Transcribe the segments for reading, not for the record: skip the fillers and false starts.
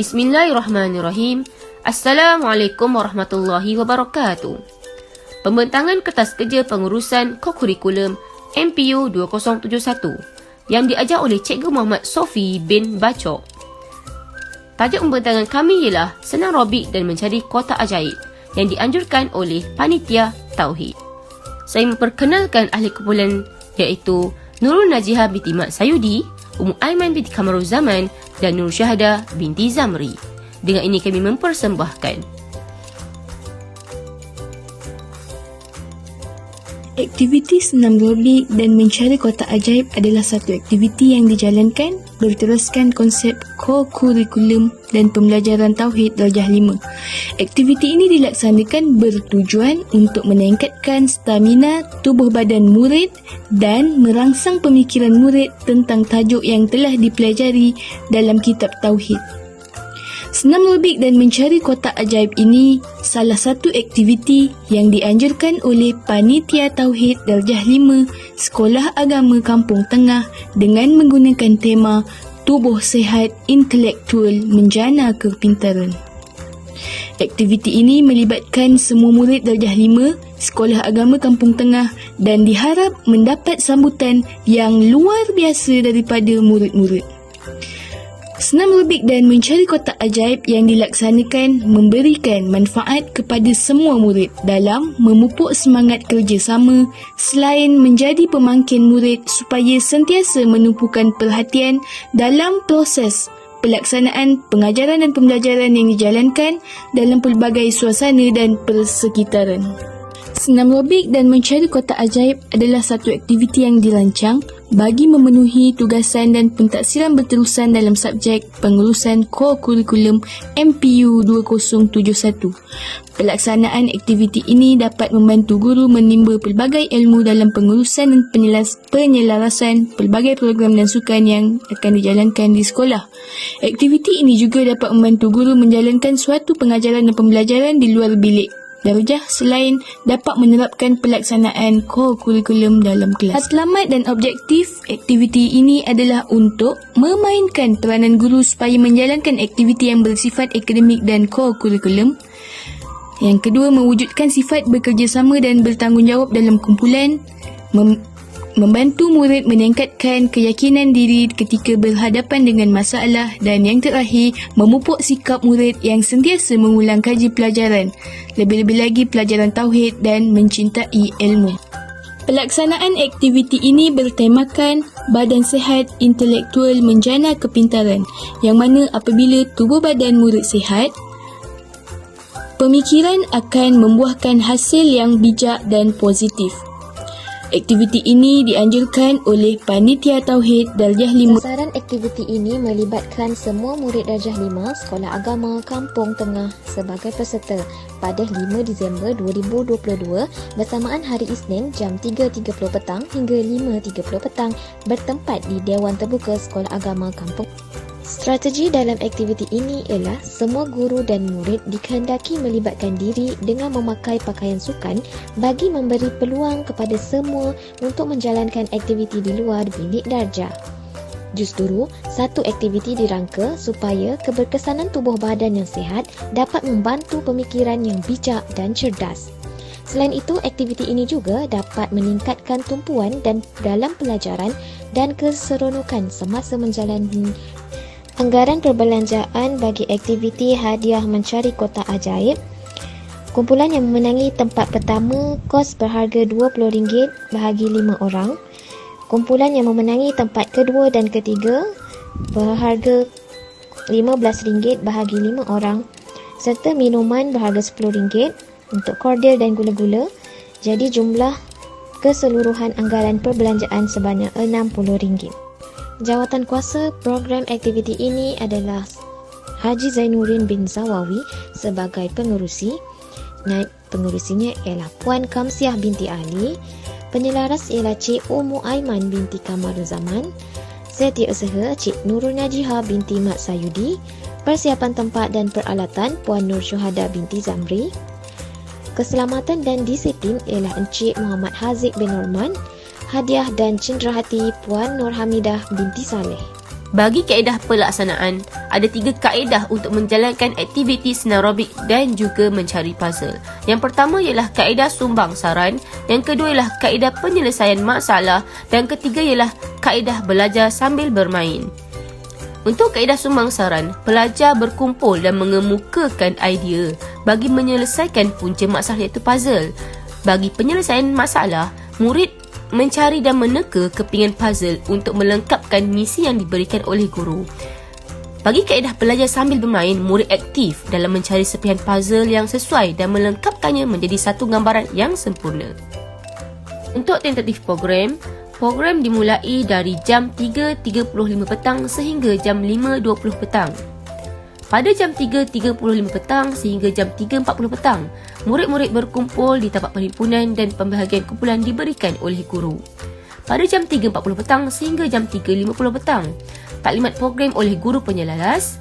Bismillahirrahmanirrahim. Assalamualaikum warahmatullahi wabarakatuh. Pembentangan kertas kerja pengurusan kokurikulum MPU 2071 yang diajar oleh Cikgu Muhammad Sofi bin Bacok. Tajuk pembentangan kami ialah Senang Robik dan Mencari Kotak Ajaib yang dianjurkan oleh Panitia Tauhid. Saya memperkenalkan ahli kumpulan iaitu Nurul Najihah binti Mat Sayudi, Ummu Aiman binti Kamaruzaman dan Nur Syahada binti Zamri. Dengan ini kami mempersembahkan aktiviti senam robik dan mencari kotak ajaib adalah satu aktiviti yang dijalankan berteruskan konsep kokurikulum dan pembelajaran Tauhid Darjah 5. Aktiviti ini dilaksanakan bertujuan untuk meningkatkan stamina tubuh badan murid dan merangsang pemikiran murid tentang tajuk yang telah dipelajari dalam kitab Tauhid. Senam robik dan mencari kotak ajaib ini salah satu aktiviti yang dianjurkan oleh Panitia Tauhid Darjah 5 Sekolah Agama Kampung Tengah dengan menggunakan tema Tubuh Sihat Intelektual Menjana Kepintaran. Aktiviti ini melibatkan semua murid Darjah 5 Sekolah Agama Kampung Tengah dan diharap mendapat sambutan yang luar biasa daripada murid-murid. Senam robik dan mencari kotak ajaib yang dilaksanakan memberikan manfaat kepada semua murid dalam memupuk semangat kerjasama selain menjadi pemangkin murid supaya sentiasa menumpukan perhatian dalam proses pelaksanaan pengajaran dan pembelajaran yang dijalankan dalam pelbagai suasana dan persekitaran. Senam robik dan mencari kotak ajaib adalah satu aktiviti yang dirancang bagi memenuhi tugasan dan pentaksiran berterusan dalam subjek pengurusan kokurikulum MPU 2071. Pelaksanaan aktiviti ini dapat membantu guru menimba pelbagai ilmu dalam pengurusan dan penyelarasan pelbagai program dan sukan yang akan dijalankan di sekolah. Aktiviti ini juga dapat membantu guru menjalankan suatu pengajaran dan pembelajaran di luar bilik darjah selain dapat menerapkan pelaksanaan kokurikulum dalam kelas. Matlamat dan objektif aktiviti ini adalah untuk memainkan peranan guru supaya menjalankan aktiviti yang bersifat akademik dan kokurikulum. Yang kedua, mewujudkan sifat bekerjasama dan bertanggungjawab dalam kumpulan, membantu murid meningkatkan keyakinan diri ketika berhadapan dengan masalah dan yang terakhir, memupuk sikap murid yang sentiasa mengulang kaji pelajaran, lebih-lebih lagi pelajaran tauhid dan mencintai ilmu. Pelaksanaan aktiviti ini bertemakan badan sihat intelektual menjana kepintaran, yang mana apabila tubuh badan murid sihat, pemikiran akan membuahkan hasil yang bijak dan positif. Aktiviti ini dianjurkan oleh Panitia Tauhid Darjah 5. Sasaran aktiviti ini melibatkan semua murid Darjah 5 Sekolah Agama Kampung Tengah sebagai peserta pada 5 Disember 2022 bersamaan hari Isnin jam 3.30 petang hingga 5.30 petang bertempat di Dewan Terbuka Sekolah Agama Kampung. Strategi dalam aktiviti ini ialah semua guru dan murid dikehendaki melibatkan diri dengan memakai pakaian sukan bagi memberi peluang kepada semua untuk menjalankan aktiviti di luar bilik darjah. Justru, satu aktiviti dirangka supaya keberkesanan tubuh badan yang sihat dapat membantu pemikiran yang bijak dan cerdas. Selain itu, aktiviti ini juga dapat meningkatkan tumpuan dan dalam pelajaran dan keseronokan semasa menjalani anggaran perbelanjaan bagi aktiviti hadiah mencari kotak ajaib. Kumpulan yang memenangi tempat pertama kos berharga RM20 bahagi 5 orang. Kumpulan yang memenangi tempat kedua dan ketiga berharga RM15 bahagi 5 orang. Serta minuman berharga RM10 untuk kordil dan gula-gula. Jadi jumlah keseluruhan anggaran perbelanjaan sebanyak RM60. Jawatan kuasa program aktiviti ini adalah Haji Zainuddin bin Zawawi sebagai pengerusi. Naib pengerusinya ialah Puan Kamsiah binti Ali. Penyelaras ialah Cik Ummu Aiman binti Kamaruzaman. Setiausaha Cik Nurul Najihah binti Mat Sayudi. Persiapan tempat dan peralatan Puan Nur Syahada binti Zamri. Keselamatan dan disiplin ialah Encik Muhammad Haziq bin Norman. Hadiah dan cenderahati Puan Nur Hamidah binti Saleh. Bagi kaedah pelaksanaan, ada 3 kaedah untuk menjalankan aktiviti senarobik dan juga mencari puzzle. Yang pertama ialah kaedah sumbang saran, yang kedua ialah kaedah penyelesaian masalah dan ketiga ialah kaedah belajar sambil bermain. Untuk kaedah sumbang saran, pelajar berkumpul dan mengemukakan idea bagi menyelesaikan punca masalah iaitu puzzle. Bagi penyelesaian masalah, murid mencari dan meneka kepingan puzzle untuk melengkapkan misi yang diberikan oleh guru. Bagi kaedah belajar sambil bermain, murid aktif dalam mencari serpihan puzzle yang sesuai dan melengkapkannya menjadi satu gambaran yang sempurna. Untuk tentatif program dimulai dari jam 3.35 petang sehingga jam 5.20 petang. Pada jam 3.35 petang sehingga jam 3.40 petang, murid-murid berkumpul di tempat perhimpunan dan pembahagian kumpulan diberikan oleh guru. Pada jam 3.40 petang sehingga jam 3.50 petang, taklimat program oleh guru penyelalas.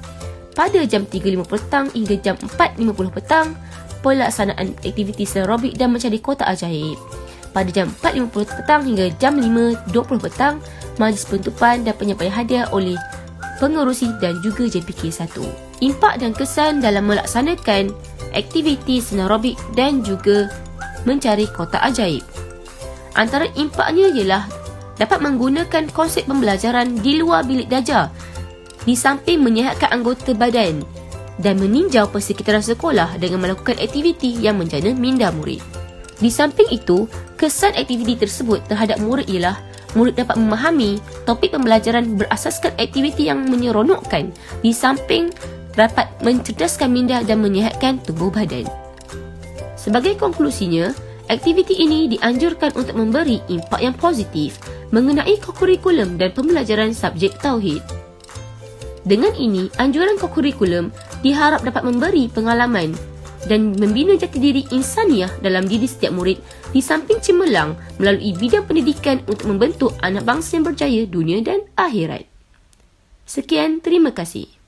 Pada jam 3.50 petang hingga jam 4.50 petang, pelaksanaan aktiviti senarobik dan mencari kotak ajaib. Pada jam 4.50 petang hingga jam 5.20 petang, majlis penutupan dan penyampaian hadiah oleh pengerusi dan juga JPK 1. Impak dan kesan dalam melaksanakan aktiviti senarobik dan juga mencari kotak ajaib. Antara impaknya ialah dapat menggunakan konsep pembelajaran di luar bilik darjah, di samping menyihatkan anggota badan dan meninjau persekitaran sekolah dengan melakukan aktiviti yang menjana minda murid. Di samping itu, kesan aktiviti tersebut terhadap murid ialah murid dapat memahami topik pembelajaran berasaskan aktiviti yang menyeronokkan, di samping dapat mencerdaskan minda dan menyihatkan tubuh badan. Sebagai konklusinya, aktiviti ini dianjurkan untuk memberi impak yang positif mengenai kokurikulum dan pembelajaran subjek tauhid. Dengan ini, anjuran kokurikulum diharap dapat memberi pengalaman dan membina jati diri insaniah dalam diri setiap murid di samping cemerlang melalui bidang pendidikan untuk membentuk anak bangsa yang berjaya dunia dan akhirat. Sekian, terima kasih.